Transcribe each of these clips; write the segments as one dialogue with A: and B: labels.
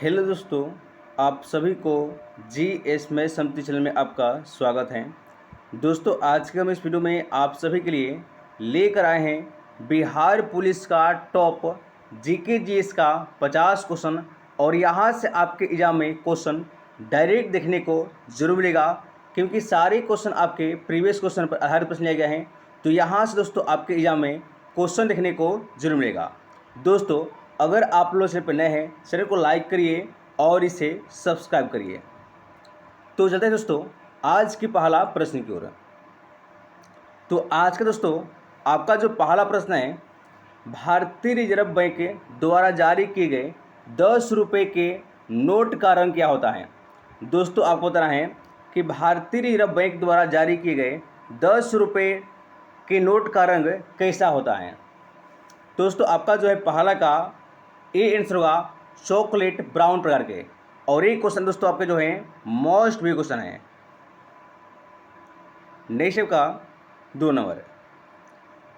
A: Hello दोस्तों, आप सभी को जी एस मैथ समिति चैनल में आपका स्वागत है। दोस्तों, आज के हम इस वीडियो में आप सभी के लिए लेकर आए हैं बिहार पुलिस का टॉप जीके जीएस का 50 क्वेश्चन। और यहाँ से आपके एग्जाम में क्वेश्चन डायरेक्ट देखने को जरूर मिलेगा, क्योंकि सारे क्वेश्चन आपके प्रीवियस क्वेश्चन पर आधारित प्रश्न लिया गया है। तो यहाँ से दोस्तों आपके एग्जाम में क्वेश्चन देखने को जरूर मिलेगा। दोस्तों, अगर आप लोग चैनल पर नए हैं, चैनल को लाइक करिए और इसे सब्सक्राइब करिए। तो चलते हैं दोस्तों आज की पहला प्रश्न की ओर। तो आज का दोस्तों आपका जो पहला प्रश्न है, भारतीय रिजर्व बैंक द्वारा जारी किए गए 10 रुपये के नोट का रंग क्या होता है। दोस्तों, आपको बताना है कि भारतीय रिजर्व बैंक द्वारा जारी किए गए 10 रुपये के नोट का रंग कैसा होता है। दोस्तों, आपका जो है पहला का ए आंसर होगा चॉकलेट ब्राउन प्रकार के। और एक क्वेश्चन दोस्तों आपके जो है मोस्ट भी क्वेश्चन है। नेक्स्ट का 2 नंबर,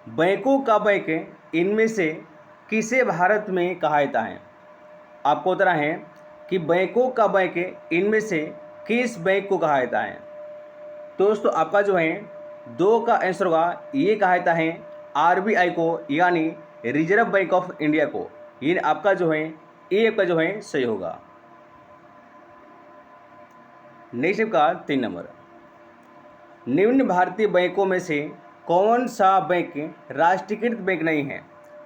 A: बैंकों का बैंक इनमें से किसे भारत में कहा जाता है। आपको बताना है कि बैंकों का बैंक इनमें से किस बैंक को कहा जाता है। दोस्तों, आपका जो है 2 का आंसर होगा, ये कहा जाता है आरबीआई को, यानी रिजर्व बैंक ऑफ इंडिया को। ये आपका जो है ए आपका जो है सही होगा। नेक्स्ट का 3 नंबर, निम्न भारतीय बैंकों में से कौन सा बैंक राष्ट्रीयकृत बैंक नहीं है।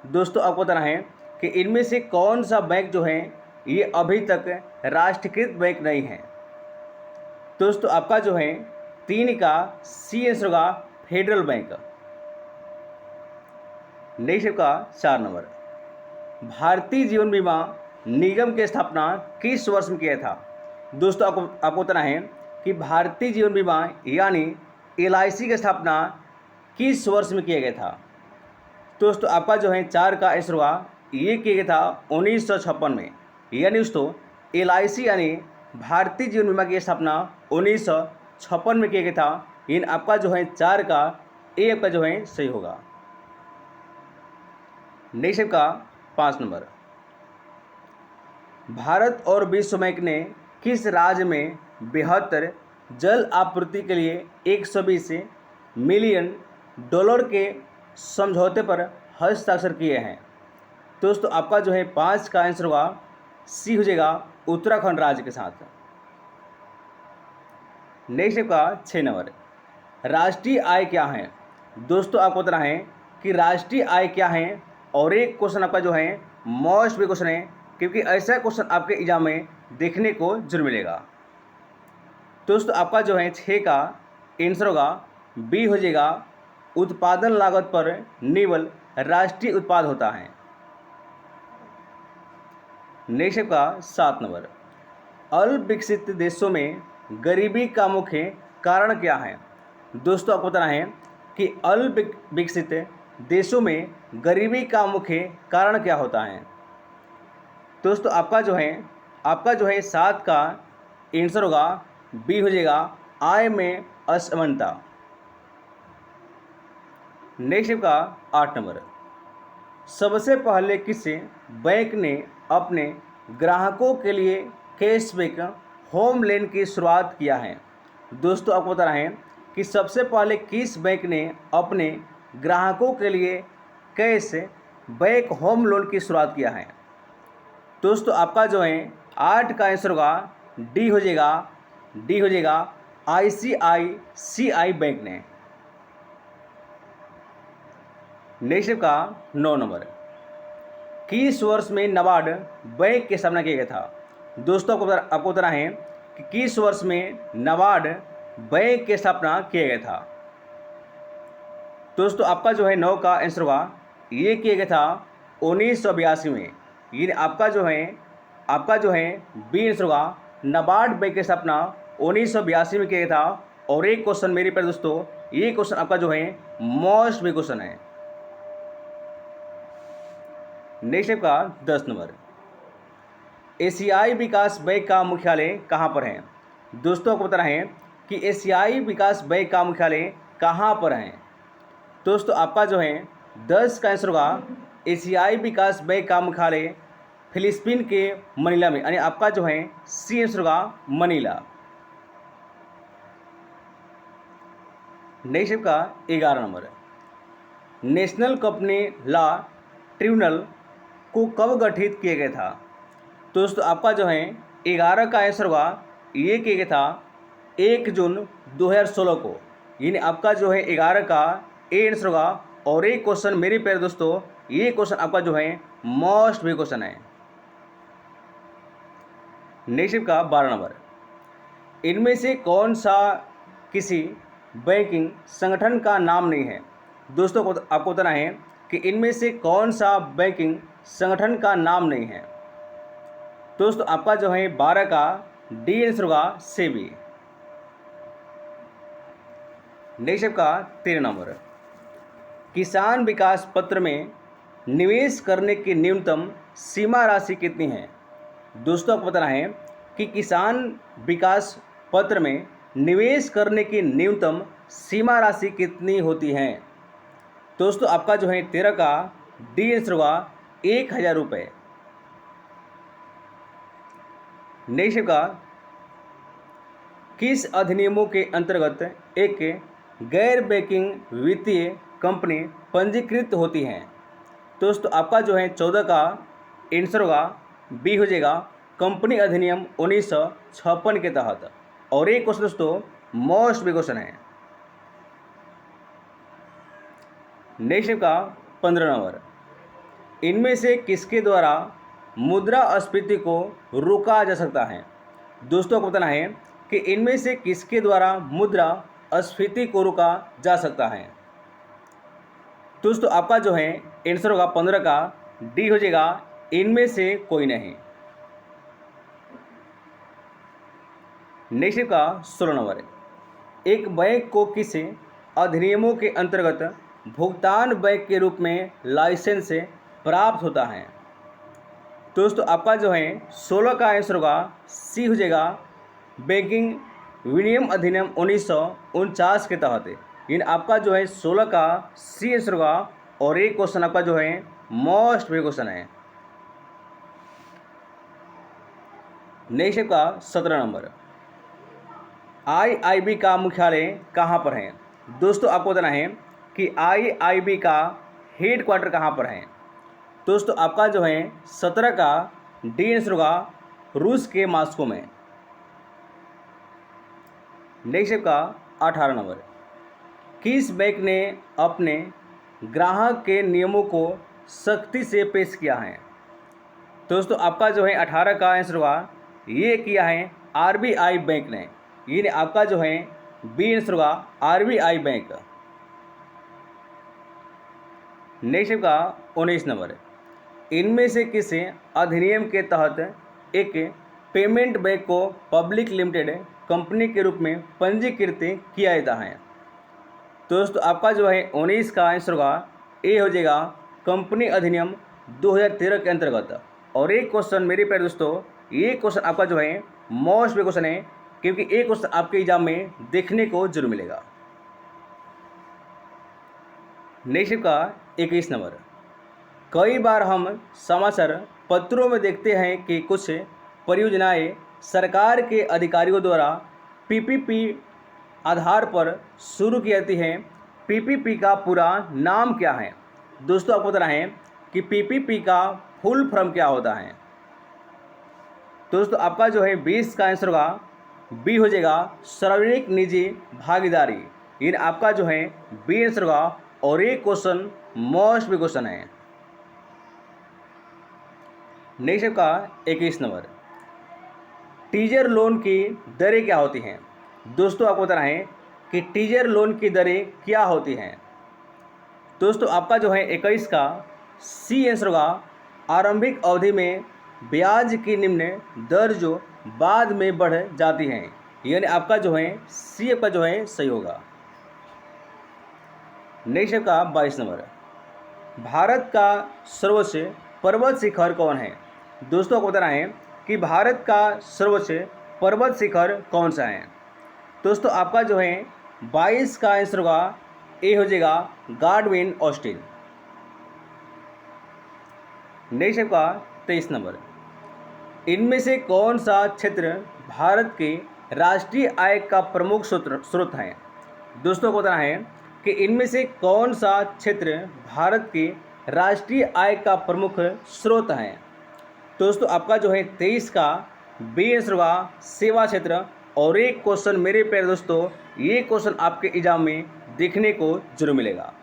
A: दोस्तों, आपको बताना है कि इनमें से कौन सा बैंक जो है ये अभी तक राष्ट्रीयकृत बैंक नहीं है। दोस्तों, आपका जो है 3 का सी आंसर होगा फेडरल बैंक। नेक्स्ट का 4 नंबर, भारतीय जीवन बीमा निगम की स्थापना किस वर्ष में किया था। दोस्तों, आपको बताना है कि भारतीय जीवन बीमा यानी एलआईसी की स्थापना किस वर्ष में किया गया था। दोस्तों, आपका जो है 4 का आंसर हुआ, ये किया गया था 1956 में। यानी दोस्तों एलआईसी यानी भारतीय जीवन बीमा की स्थापना 1956 में किया गया था। इन आपका जो है 4 का ए आपका जो है सही होगा। नेक्स्ट का 5 नंबर, भारत और विश्व बैंक ने किस राज्य में बेहतर जल आपूर्ति के लिए 120 मिलियन डॉलर के समझौते पर हस्ताक्षर किए हैं। दोस्तों, आपका जो है 5 का आंसर होगा, सी हो जाएगा उत्तराखंड राज्य के साथ। नेक्स्ट का 6 नंबर, राष्ट्रीय आय क्या है। दोस्तों, आपको बताना है कि राष्ट्रीय आय क्या है। और एक क्वेश्चन आपका जो है मोस्ट भी क्वेश्चन है, क्योंकि ऐसा क्वेश्चन आपके एग्जाम में देखने को जरूर मिलेगा। दोस्तों, आपका जो है 6 का आंसर होगा, बी हो जाएगा उत्पादन लागत पर निवल राष्ट्रीय उत्पाद होता है। नेक्स्ट का 7 नंबर, अल्प विकसित देशों में गरीबी का मुख्य कारण क्या है। दोस्तों, आपको बताना है कि अल्प विकसित देशों में गरीबी का मुख्य कारण क्या होता है। दोस्तों, आपका जो है 7 का आंसर होगा, बी हो जाएगा आय में असमानता। नेक्स्ट का 8 नंबर, सबसे पहले किस बैंक ने अपने ग्राहकों के लिए कैशबैक होम लोन की शुरुआत किया है। दोस्तों, आपको बताना है कि सबसे पहले किस बैंक ने अपने ग्राहकों के लिए कैशबैक होम लोन की शुरुआत किया है। दोस्तों, आपका जो है 8 का आंसर होगा, डी हो जाएगा आईसीआईसीआई बैंक ने। नेक्स्ट का 9 नंबर, किस वर्ष में नाबार्ड बैंक की स्थापना किया गया था। दोस्तों, आपको बताना है कि किस वर्ष में नाबार्ड बैंक की स्थापना किया गया था। दोस्तों, आपका जो है 9 का आंसर होगा, ये किया गया था 1982 में। ये आपका जो है बी आंसर होगा, नाबार्ड बैंक की स्थापना 1982 में किया गया था। और एक क्वेश्चन मेरे पर दोस्तों, ये क्वेश्चन आपका जो है मोस्ट भी क्वेश्चन है। नेक्स्ट का 10 नंबर, एशियाई विकास बैंक का मुख्यालय कहाँ पर है। दोस्तों, आपको बताना है कि एशियाई विकास बैंक का मुख्यालय कहाँ पर है। दोस्तों, आपका जो है 10 का आंसर होगा, एशियाई विकास बैंक का मुख्यालय फिलिस्पीन के मनीला में, यानी आपका जो है सी आंसर होगा मनीला। नेक्स्ट का 11 number, national company law tribunal को कब गठित किया गया था? दोस्तों आपका जो है 11 का आंसर होगा, ये किया गया था 1 जून 2016 को, यानी आपका जो है 11 का ए आंसर होगा। और एक क्वेश्चन मेरे प्यारे दोस्तों, ये क्वेश्चन आपका जो है मोस्ट भी क्वेश्चन है। नेक्स्ट का 12 नंबर, इनमें से कौन सा किसी बैंकिंग संगठन का नाम नहीं है? दोस्तों को आपको बताना है कि इनमें से कौन सा बैंकिंग संगठन का नाम नहीं है। दोस्तों आपका जो है 12 का डी आंसर होगा सेबी। नेक्स्ट का 13 नंबर, किसान विकास पत्र में निवेश करने की न्यूनतम सीमा राशि कितनी है? दोस्तों आपको बताना है कि किसान विकास पत्र में निवेश करने की न्यूनतम सीमा राशि कितनी होती है? दोस्तों आपका जो है 13 का डी आंसर होगा 1000 रुपये। नेक्स्ट का, किस अधिनियमों के अंतर्गत एक गैर बैंकिंग वित्तीय कंपनी पंजीकृत होती है? दोस्तों आपका जो है 14 का आंसर होगा बी हो जाएगा, कंपनी अधिनियम 1956 के तहत। और एक क्वेश्चन दोस्तों मोस्ट भी क्वेश्चन है। नेक्स्ट का 15 नंबर, इनमें से किसके द्वारा मुद्रास्फीति को रोका जा सकता है? दोस्तों को बताना है कि इनमें से किसके द्वारा मुद्रास्फीति को रोका जा सकता है। दोस्तों आपका जो है आंसर होगा 15 का डी हो जाएगा, इनमें से कोई नहीं। नेक्स्ट का 16 नंबर, एक बैंक को किस अधिनियमों के अंतर्गत भुगतान बैंक के रूप में लाइसेंस प्राप्त होता है? दोस्तों आपका जो है 16 का आंसर होगा सी हो जाएगा, बैंकिंग विनियम अधिनियम 1949 के तहत। यानी आपका जो है 16 का सी आंसर होगा। और एक क्वेश्चन आपका जो है मोस्ट भी क्वेश्चन है। नेक्स्ट का 17 नंबर, आईआईबी का मुख्यालय कहाँ पर है? दोस्तों आपको बताना है कि आईआईबी का हेड क्वार्टर कहाँ पर है। दोस्तों आपका जो है 17 का डी आंसर होगा, रूस के मॉस्को में। नेक्स्ट का 18 नंबर, किस बैंक ने अपने ग्राहक के नियमों को सख्ती से पेश किया है? दोस्तों आपका जो है 18 का आंसर होगा, ये किया है आरबीआई बैंक ने। ये आपका जो है बी आंसर होगा, आरबीआई बैंक। नेक्स्ट का 19 नंबर, इनमें से किस अधिनियम के तहत एक पेमेंट बैंक को पब्लिक लिमिटेड कंपनी के रूप में पंजीकृत किया जाता है? दोस्तों आपका जो है 19 का आंसर होगा, ए हो जाएगा, कंपनी अधिनियम 2013 के अंतर्गत। और एक क्वेश्चन मेरे प्यारे दोस्तों, ये क्वेश्चन आपका जो है मोस्ट भी क्वेश्चन है, क्योंकि एक क्वेश्चन आपके एग्जाम में देखने को जरूर मिलेगा। नेक्स्ट का 21 नंबर, कई बार हम समाचार पत्रों में देखते हैं कि कुछ परियोजनाएं सरकार के अधिकारियों द्वारा पीपीपी आधार पर शुरू की जाती हैं। पीपीपी का पूरा नाम क्या है? दोस्तों आपको बताना है कि पीपीपी का फुल फॉर्म क्या होता है। दोस्तों आपका जो है 20 का आंसर होगा, बी हो जाएगा, सार्वजनिक निजी भागीदारी। ये आपका जो है बी आंसर होगा। और एक क्वेश्चन मोस्ट भी क्वेश्चन है। नेक्स्ट का 21 नंबर, टीजर लोन की दरें क्या होती हैं? दोस्तों आपको बताना है कि टीजर लोन की दरें क्या होती हैं। दोस्तों आपका जो है 21 का सी आंसर होगा, आरंभिक अवधि में ब्याज की निम्न दर जो बाद में बढ़ जाती हैं। यानी आपका जो है सी आपका जो है सही होगा। नेक्स्ट का 22 नंबर, भारत का सर्वोच्च पर्वत शिखर कौन है? दोस्तों आपको बताना है कि भारत का सर्वोच्च पर्वत शिखर कौन सा है। दोस्तों आपका जो है 22 का आंसर होगा, ए हो जाएगा, गार्डविन ऑस्टिन। नेक्स्ट का 23 नंबर, इनमें से कौन सा क्षेत्र भारत के राष्ट्रीय आय का प्रमुख स्रोत है? दोस्तों को बताना है कि इनमें से कौन सा क्षेत्र भारत के राष्ट्रीय आय का प्रमुख स्रोत है? दोस्तों आपका जो है 23 का बी आंसर होगा सेवा क्षेत्र। और एक क्वेश्चन मेरे प्यारे दोस्तों, ये क्वेश्चन आपके एग्जाम में देखने को जरूर मिलेगा।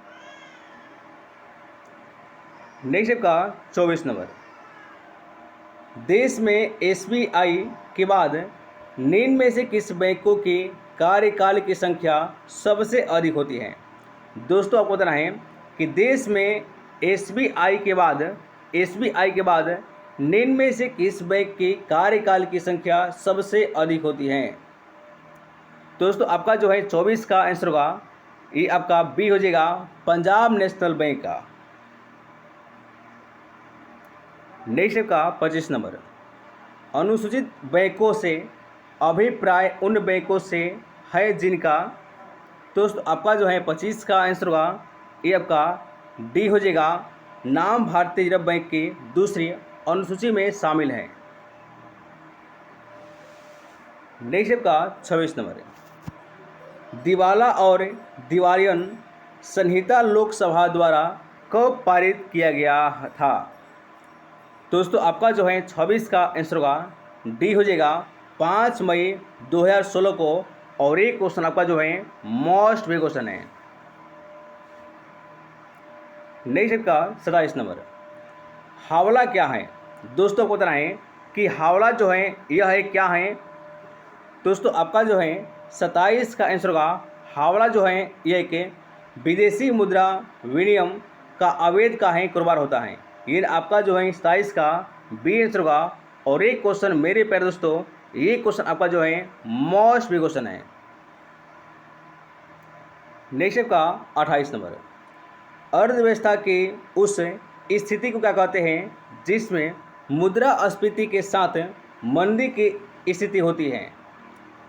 A: नेक्स्ट आपका 24 नंबर, देश में एसबीआई के बाद निम्न में से किस बैंकों के कार्यकाल की संख्या सबसे अधिक होती है? दोस्तों आपको बताना है कि देश में एसबीआई के बाद निम्न में से किस बैंक के कार्यकाल की संख्या सबसे अधिक होती है? दोस्तों आपका जो है 24 का आंसर होगा ये आपका बी हो जाएगा पंजाब नेशनल बैंक का। नेक्स्ट का 25 नंबर, अनुसूचित बैंकों से अभिप्राय उन बैंकों से है जिनका। दोस्तों आपका जो है 25 का आंसर होगा ये आपका डी हो जाएगा, नाम भारतीय रिजर्व बैंक की दूसरी अनुसूची में शामिल है। नेक्स्ट आपका 26 नंबर, दिवाला और दिवालियन संहिता लोकसभा द्वारा कब पारित किया गया था? दोस्तों आपका जो है 26 का आंसर होगा डी हो जाएगा 5 मई 2016 को। और एक क्वेश्चन आपका जो है मोस्ट वे क्वेश्चन है। नेक्स्ट का 27 नंबर, हावड़ा क्या है? दोस्तों को बताना है कि हावड़ा जो है यह है क्या है? दोस्तों आपका जो है 27 का आंसर होगा हावड़ा जो है यह एक विदेशी मुद्रा विनिमय का अवैध का है कारोबार होता है। ये आपका जो है 27 का बी आंसर होगा। और एक क्वेश्चन मेरे प्यारे दोस्तों, ये क्वेश्चन आपका जो है मोस्ट बी क्वेश्चन है। नेक्स्ट का 28 नंबर, अर्थव्यवस्था की उस स्थिति को क्या कहते हैं जिसमें मुद्रास्फीति के साथ मंदी की स्थिति होती है?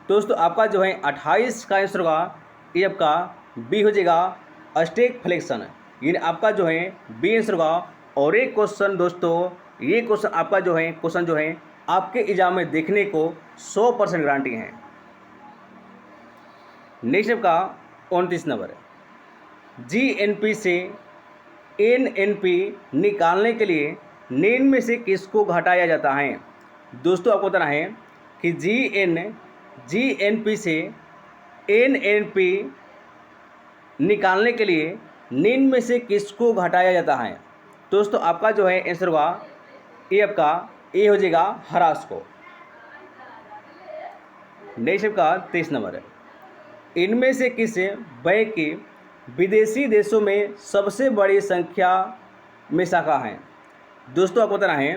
A: दोस्तों आपका जो है 28 का आंसर होगा ये आपका बी हो जाएगा स्टैगफ्लेशन। ये आपका जो है बी आंसर होगा। और एक क्वेश्चन दोस्तों, ये क्वेश्चन आपका जो है आपके एग्जाम में देखने को 100% गारंटी है। नेक्स्ट आपका 29 नंबर, जीएनपी से एनएनपी निकालने के लिए निम्न में से किसको घटाया जाता है? दोस्तों आपको बताना है कि जीएनपी से एनएनपी निकालने के लिए निम्न में से किसको घटाया जाता है? दोस्तों आपका जो है आंसर होगा ये आपका ए हो जाएगा ह्रास को। नेक्स्ट आपका 23 नंबर, इनमें से किस बैंक की विदेशी देशों में सबसे बड़ी संख्या में शाखा है? दोस्तों आपको बताना है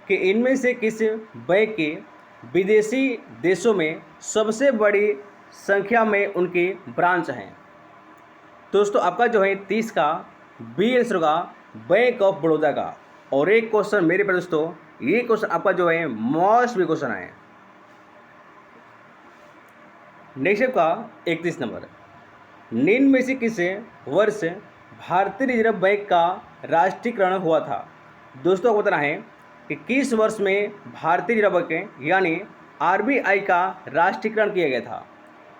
A: कि इनमें से किस बैंक की विदेशी देशों में सबसे बड़ी संख्या में उनकी ब्रांच हैं? दोस्तों आपका जो है 30 का बी आंसर होगा बैंक ऑफ बड़ौदा का। और एक क्वेश्चन मेरे पर दोस्तों, ये क्वेश्चन आपका जो है मोस्ट भी क्वेश्चन है। नेक्स्ट आपका 31 नंबर, निम्न में से किस वर्ष भारतीय रिजर्व बैंक का राष्ट्रीयकरण हुआ था? दोस्तों आपको बताना है कि किस वर्ष में भारतीय रिजर्व बैंक यानी आरबीआई का राष्ट्रीयकरण किया गया था?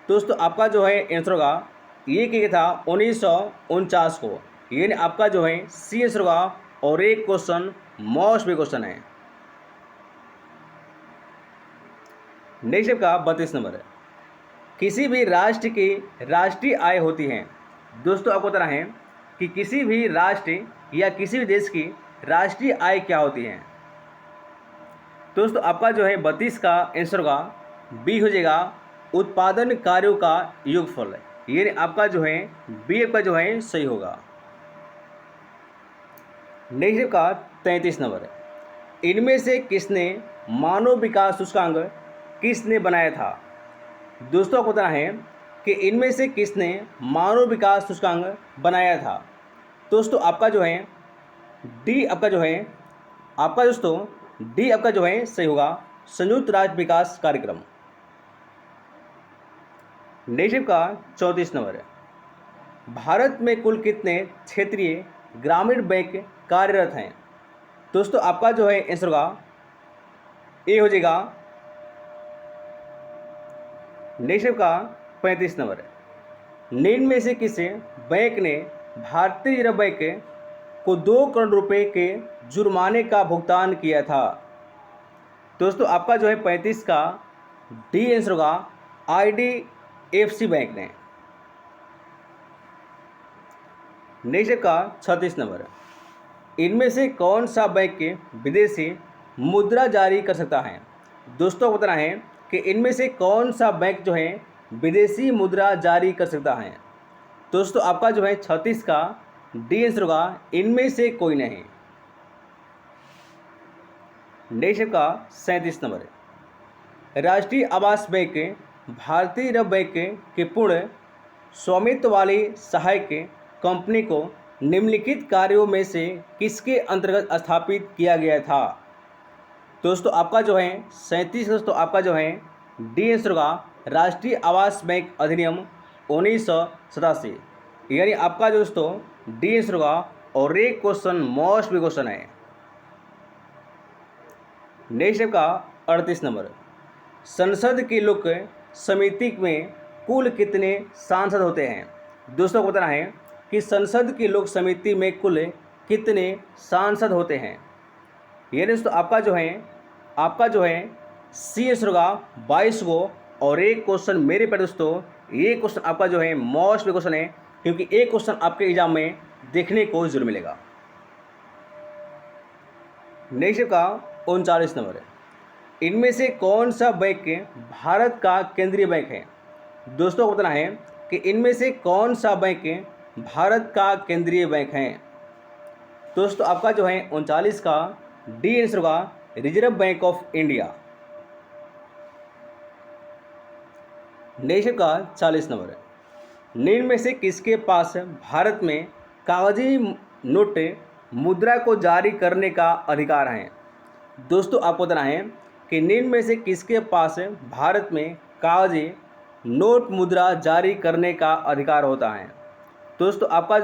A: दोस्तों आपका जो है आंसर होगा ये किया गया था 1949 को। यानी आपका जो है सी आंसर होगा। और एक क्वेश्चन मोस्ट भी क्वेश्चन है। नेक्स्ट आपका 32 नंबर, किसी भी राष्ट्र की राष्ट्रीय आय होती है। दोस्तों आपको बताना है कि किसी भी राष्ट्र या किसी भी देश की राष्ट्रीय आय क्या होती है? दोस्तों आपका जो है 32 का आंसर होगा बी हो जाएगा उत्पादन कार्यों का योगफल। ये आपका जो है बी आपका जो है सही होगा। नेक्स्ट का 33 नंबर, इनमें से किसने मानव विकास सूचकांक किसने बनाया था? दोस्तों आपको बताना है कि इनमें से किसने मानव विकास सूचकांक बनाया था? दोस्तों आपका जो है डी आपका जो है आपका दोस्तों डी आपका जो है सही होगा संयुक्त राष्ट्र विकास कार्यक्रम। नेक्स्ट का 34 नंबर है, भारत में कुल कितने क्षेत्रीय ग्रामीण बैंक कार्यरत हैं? दोस्तों आपका जो है आंसर होगा ए हो जाएगा नेक्स्ट का 35 नंबर। निम्न में से किसी बैंक ने भारतीय रिजर्व बैंक को 2 करोड़ रुपए के जुर्माने का भुगतान किया था? दोस्तों आपका जो है 35 का डी आंसर होगा IDFC बैंक ने। नेक्स्ट का 36 नंबर। इनमें से कौन सा बैंक विदेशी मुद्रा जारी कर सकता है? दोस्तों को बताना है कि इनमें से कौन सा बैंक जो है विदेशी मुद्रा जारी कर सकता है? दोस्तों आपका जो है 36 का डी आंसर होगा इनमें से कोई नहीं। नेक्स्ट का 37 नंबर। राष्ट्रीय आवास बैंक भारतीय रिजर्व बैंक के पूर्ण स्वामित्व वाली सहायक कंपनी को निम्नलिखित कार्यों में से किसके अंतर्गत स्थापित किया गया था? दोस्तों आपका जो है 37 दोस्तों आपका जो है डी आंसर होगा राष्ट्रीय आवास बैंक अधिनियम 1987, यानी आपका जो दोस्तों डी आंसर होगा। और एक क्वेश्चन मोस्ट भी क्वेश्चन है। नेक्स्ट का 38 नंबर। संसद की लोक समिति में कुल कितने सांसद होते हैं? दोस्तों को बताना है कि संसद की लोक समिति में कुल कितने सांसद होते हैं? ये दोस्तों आपका जो है सी आंसर होगा 22 को। और एक क्वेश्चन मेरे पर दोस्तों ये क्वेश्चन आपका जो है मोस्ट भी क्वेश्चन है, क्योंकि एक क्वेश्चन आपके एग्जाम में देखने को जरूर मिलेगा। नेक्स्ट का 39 नंबर। इनमें से कौन सा बैंक भारत का केंद्रीय बैंक है? दोस्तों को बताना है कि इनमें से कौन सा बैंक भारत का केंद्रीय बैंक है? दोस्तों आपका जो है 39 का डी आंसर होगा reserve bank of India. Next का 40 नंबर। निम्न में से किसके पास भारत में कागजी नोट मुद्रा को जारी करने का अधिकार है? दोस्तों आपको बताना है कि निम्न में से किसके पास भारत में कागजी नोट मुद्रा जारी करने का अधिकार होता है? दोस्तों आपका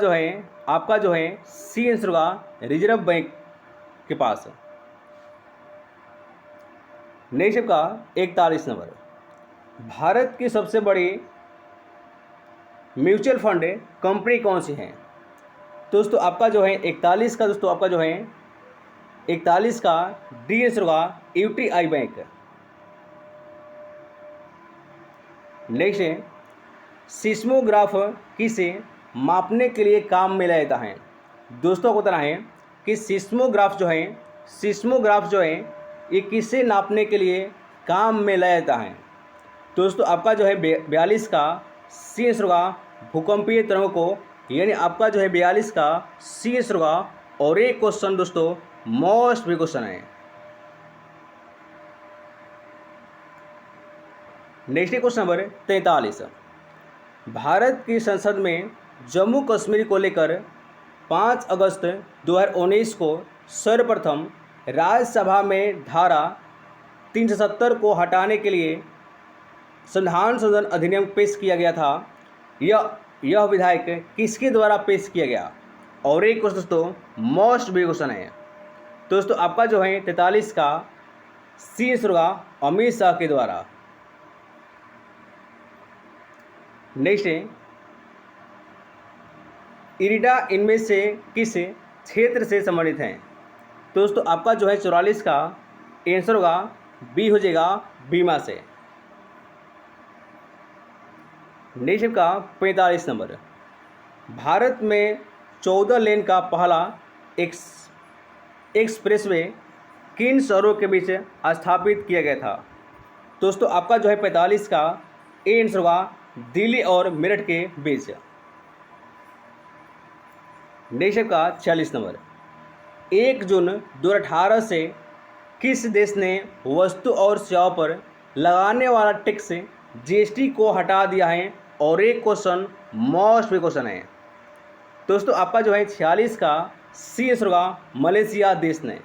A: जो है सी आंसर होगा रिजर्व बैंक के पास। नेक्स्ट का 41 नंबर। भारत की सबसे बड़ी म्यूचुअल फंड कंपनी कौन सी है? दोस्तों आपका जो है 41 का दोस्तों आपका जो है 41 का डी आंसर होगा UTI बैंक। नेक्स्ट है सिस्मोग्राफ किसे मापने के लिए काम में लाया जाता है? दोस्तों को बताना है कि सिस्मोग्राफ जो है ये किसे नापने के लिए काम में लाया जाता है? दोस्तों आपका जो है 42 का सी आंसर होगा भूकंपीय तरंगों को, यानी आपका जो है 42 का सी आंसर होगा। और एक क्वेश्चन दोस्तों मोस्ट भी क्वेश्चन है। Next question number 43। भारत की संसद में जम्मू कश्मीर को लेकर 5 अगस्त 2019 को सर्वप्रथम राज्यसभा में धारा 370 को हटाने के लिए संविधान संशोधन अधिनियम पेश किया गया था। यह विधायक किसके द्वारा पेश किया गया? और एक क्वेश्चन दोस्तों मोस्ट भी क्वेश्चन है। दोस्तों आपका जो है 43 का सी आंसर होगा अमित शाह के द्वारा। नेक्स्ट है इरिडा इनमें से किस क्षेत्र से संबंधित है? दोस्तों आपका जो है 44 का आंसर होगा बी हो जाएगा बीमा से। नेक्स्ट का 45 नंबर। भारत में 14 लेन का पहला एक्सप्रेसवे किन शहरों के बीच स्थापित किया गया था? दोस्तों आपका जो है 45 का ए आंसर होगा दिल्ली और मेरठ के बीच। नेक्स्ट का 46 नंबर। 1 जून 2018 से किस देश ने वस्तु और सेवाओं पर लगाने वाला टैक्स GST को हटा दिया है? और एक क्वेश्चन मोस्ट भी क्वेश्चन है। दोस्तों आपका जो है 46 का सी आंसर होगा मलेशिया देश ने।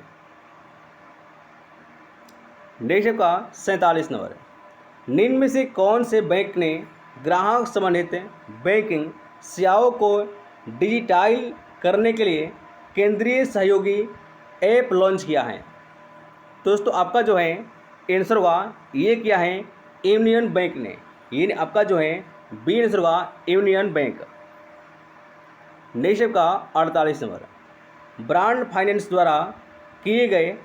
A: नेक्स्ट का 47 नंबर। निम्न में से कौन से बैंक ने ग्राहक संबंधित बैंकिंग सेवाओं को डिजिटाइज करने के लिए केंद्रीय सहयोगी ऐप लॉन्च किया है? दोस्तों आपका जो है आंसर होगा ये क्या है, यूनियन बैंक ने, ये आपका जो है बी आंसर होगा यूनियन बैंक। नेक्स्ट आपका 48 नंबर, ब्रांड फाइनेंस द्वारा किए गए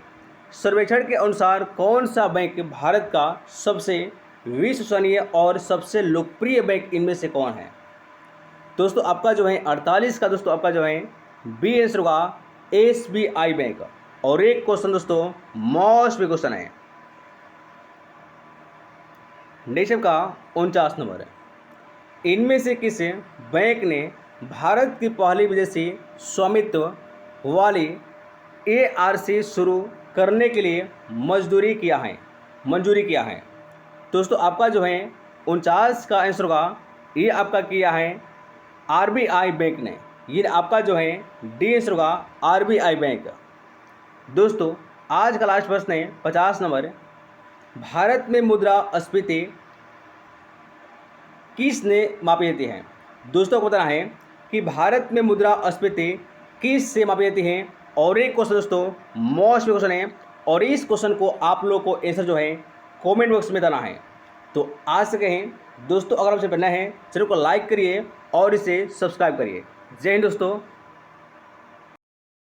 A: सर्वेक्षण के अनुसार कौन सा बैंक भारत का सबसे विश्वसनीय और सबसे लोकप्रिय बैंक इनमें से कौन है। दोस्तों आपका जो है 48 का दोस्तों आपका जो है बी आंसर होगा SBI बैंक। और एक क्वेश्चन दोस्तों मोस्ट भी क्वेश्चन है। नेक्स्ट का 49 नंबर, इनमें से किस बैंक ने भारत की पहली विदेशी स्वामित्व वाली ARC शुरू करने के लिए मंजूरी किया है। दोस्तों आपका जो है 49 का आंसर होगा ये आपका किया है RBI बैंक ने, ये आपका जो है डी आंसर होगा RBI बैंक। दोस्तों आज का लास्ट प्रश्न है 50 नंबर, भारत में मुद्रास्फीति किसने मापी जाती है। दोस्तों को बताना है कि भारत में मुद्रास्फीति किस से मापी जाती है। और एक क्वेश्चन दोस्तों मोस्ट क्वेश्चन है, और इस क्वेश्चन को आप लोगों को आंसर जो है कमेंट बॉक्स में देना है। तो आ सके हैं दोस्तों, अगर आपसे बनना है चैनल को लाइक करिए और इसे सब्सक्राइब करिए। जय हिंद दोस्तों।